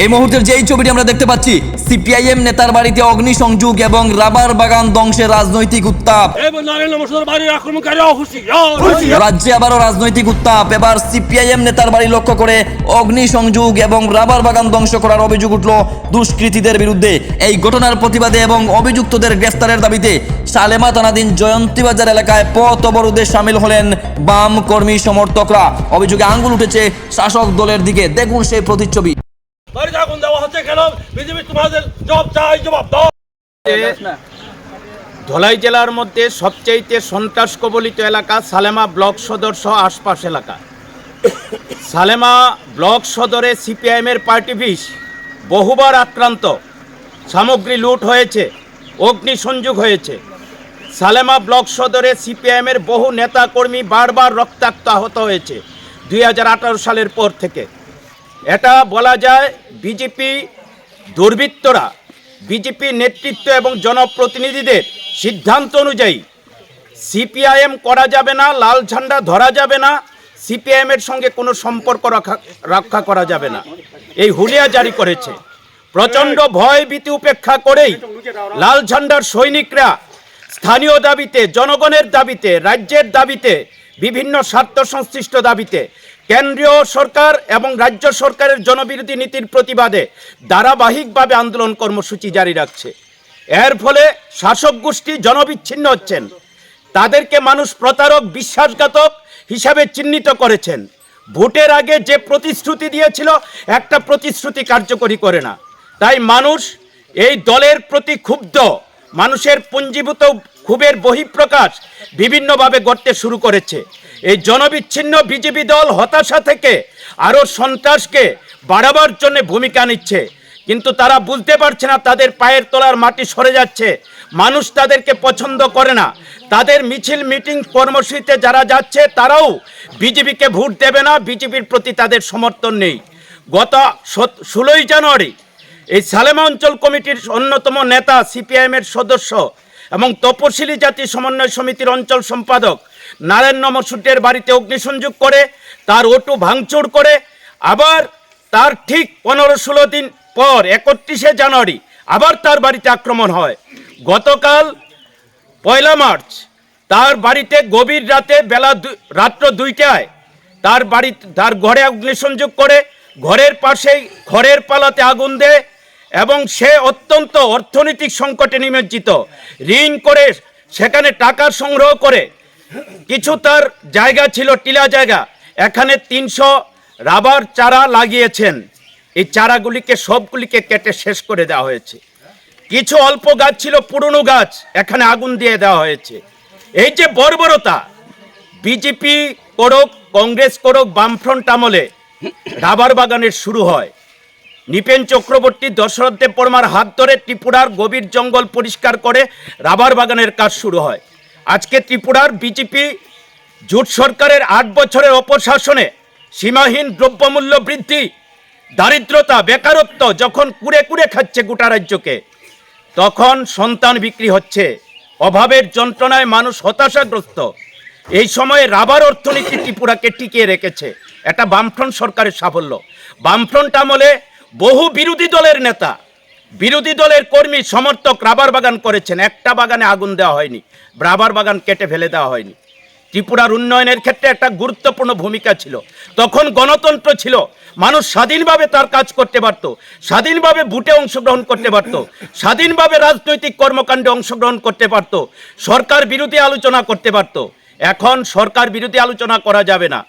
এই মুহূর্তের যেই ছবিটি আমরা দেখতে পাচ্ছি, সিপিআইএম নেতার বাড়িতে অগ্নিসংযোগ এবং রাবার বাগান ধ্বংসের রাজনৈতিক উত্তাপ। রাজ্যে আবারও রাজনৈতিক উত্তাপ। এবার সিপিআইএম নেতার বাড়ি লক্ষ্য করে অগ্নিসংযোগ এবং রাবার বাগান ধ্বংস করার অভিযোগ উঠল দুষ্কৃতীদের বিরুদ্ধে। এই ঘটনার প্রতিবাদে এবং অভিযুক্তদের গ্রেফতারের দাবিতে সালেমা থানাধীন জয়ন্তীবাজার এলাকায় পথ অবরোধে সামিল হলেন বাম কর্মী সমর্থকরা। অভিযোগে আঙ্গুল উঠেছে শাসক দলের দিকে। দেখুন সেই প্রতিচ্ছবি। ধলাই জেলার মধ্যে সবচেয়ে সন্ত্রাস কবলিত এলাকা সালেমা ব্লক সদর সহ আশপাশ এলাকা। সালেমা ব্লক সদরে সিপিআইএমের পার্টি অফিস বহুবার আক্রান্ত, সামগ্রী লুট হয়েছে, অগ্নিসংযোগ হয়েছে। সালেমা ব্লক সদরে সিপিআইএমের বহু নেতাকর্মী বারবার রক্তাক্ত আহত হয়েছে 2018 সালের পর থেকে। এটা বলা যায় বিজেপি দুর্বৃত্তরা, বিজেপি নেতৃত্ব এবং জনপ্রতিনিধিদের সিদ্ধান্ত অনুযায়ী সিপিআইএম করা যাবে না, লাল ঝান্ডা ধরা যাবে না, সিপিআইএমের সঙ্গে কোনো সম্পর্ক রক্ষা করা যাবে না, এই হুলিয়া জারি করেছে। প্রচণ্ড ভয় ভীতি উপেক্ষা করেই লাল ঝান্ডার সৈনিকরা স্থানীয় দাবিতে, জনগণের দাবিতে, রাজ্যের দাবিতে, বিভিন্ন স্বার্থ সংশ্লিষ্ট দাবিতে কেন্দ্রীয় সরকার এবং রাজ্য সরকারের জনবিরোধী নীতির প্রতিবাদে ধারাবাহিকভাবে আন্দোলন কর্মসূচি জারি রাখছে। এর ফলে শাসক গোষ্ঠী জনবিচ্ছিন্ন হচ্ছেন, তাদেরকে মানুষ প্রতারক, বিশ্বাসঘাতক হিসাবে চিহ্নিত করেছেন। ভোটের আগে যে প্রতিশ্রুতি দিয়েছিল একটা প্রতিশ্রুতি কার্যকরী করে না। তাই মানুষ এই দলের প্রতি ক্ষুব্ধ, মানুষের পুঞ্জীভূত ক্ষোভের বহিঃপ্রকাশ বিভিন্নভাবে ঘটতে শুরু করেছে। এই জনবিচ্ছিন্ন বিজেপি দল হতাশা থেকে আরও সন্ত্রাসকে বাড়াবার জন্য ভূমিকা নিচ্ছে, কিন্তু তারা বুঝতে পারছে না তাদের পায়ের তলার মাটি সরে যাচ্ছে। মানুষ তাদেরকে পছন্দ করে না। তাদের মিছিল, মিটিং, কর্মসূচিতে যারা যাচ্ছে তারাও বিজেপিকে ভোট দেবে না, বিজেপির প্রতি তাদের সমর্থন নেই। গত 16 জানুয়ারি এই সালেমা অঞ্চল কমিটির অন্যতম নেতা, সিপিআইএমের সদস্য এবং তপশিলি জাতি সমন্বয় সমিতির অঞ্চল সম্পাদক নারায়ণ মসুদের বাড়িতে অগ্নিসংযোগ করে তার অটো ভাঙচুর করে, আবার তার ঠিক 15-16 দিন পর 31শে জানুয়ারি আবার তার বাড়িতে আক্রমণ হয়। গতকাল 1 মার্চ তার বাড়িতে গভীর রাতে রাত্র 2টায় তার ঘরে অগ্নিসংযোগ করে, ঘরের পাশেই খড়ের পালাতে আগুন দেয় এবং সে অত্যন্ত অর্থনৈতিক সংকটে নিমজ্জিত। ঋণ করে সেখানে টাকা সংগ্রহ করে, কিছু তার জায়গা ছিল, টিলা জায়গা, এখানে 300 রাবার চারা লাগিয়েছেন। এই চারাগুলিকে সবগুলিকে কেটে শেষ করে দেওয়া হয়েছে। কিছু অল্প গাছ ছিল, পুরনো গাছ, এখানে আগুন দিয়ে দেওয়া হয়েছে। এই যে বর্বরতা, বিজেপি করুক, কংগ্রেস করুক, বামফ্রন্ট আমলে রাবার বাগানের শুরু হয়। নৃপেন চক্রবর্তী, দশরথ দেববর্মার হাত ধরে ত্রিপুরার গভীর জঙ্গল পরিষ্কার করে রাবার বাগানের কাজ শুরু হয়। আজকে ত্রিপুরার বিজেপি জোট সরকারের 8 বছরের অপশাসনে সীমাহীন দ্রব্যমূল্য বৃদ্ধি, দারিদ্রতা, বেকারত্ব যখন কুড়ে কুড়ে খাচ্ছে গোটা রাজ্যকে, তখন সন্তান বিক্রি হচ্ছে, অভাবের যন্ত্রণায় মানুষ হতাশাগ্রস্ত। এই সময়ে রাবার অর্থনীতি ত্রিপুরাকে টিকিয়ে রেখেছে। এটা বামফ্রন্ট সরকারের সাফল্য। বামফ্রন্ট আমলে বহু বিরোধী দলের নেতা, বিরোধী দলের কর্মী, সমর্থক রাবার বাগান করেছেন, একটা বাগানে আগুন দেওয়া হয়নি, রাবার বাগান কেটে ফেলে দেওয়া হয়নি। ত্রিপুরার উন্নয়নের ক্ষেত্রে একটা গুরুত্বপূর্ণ ভূমিকা ছিল। তখন গণতন্ত্র ছিল, মানুষ স্বাধীনভাবে তার কাজ করতে পারত, স্বাধীনভাবে ভোটে অংশগ্রহণ করতে পারত, স্বাধীনভাবে রাজনৈতিক কর্মকাণ্ডে অংশগ্রহণ করতে পারত, সরকার বিরোধী আলোচনা করতে পারত। এখন সরকার বিরোধী আলোচনা করা যাবে না।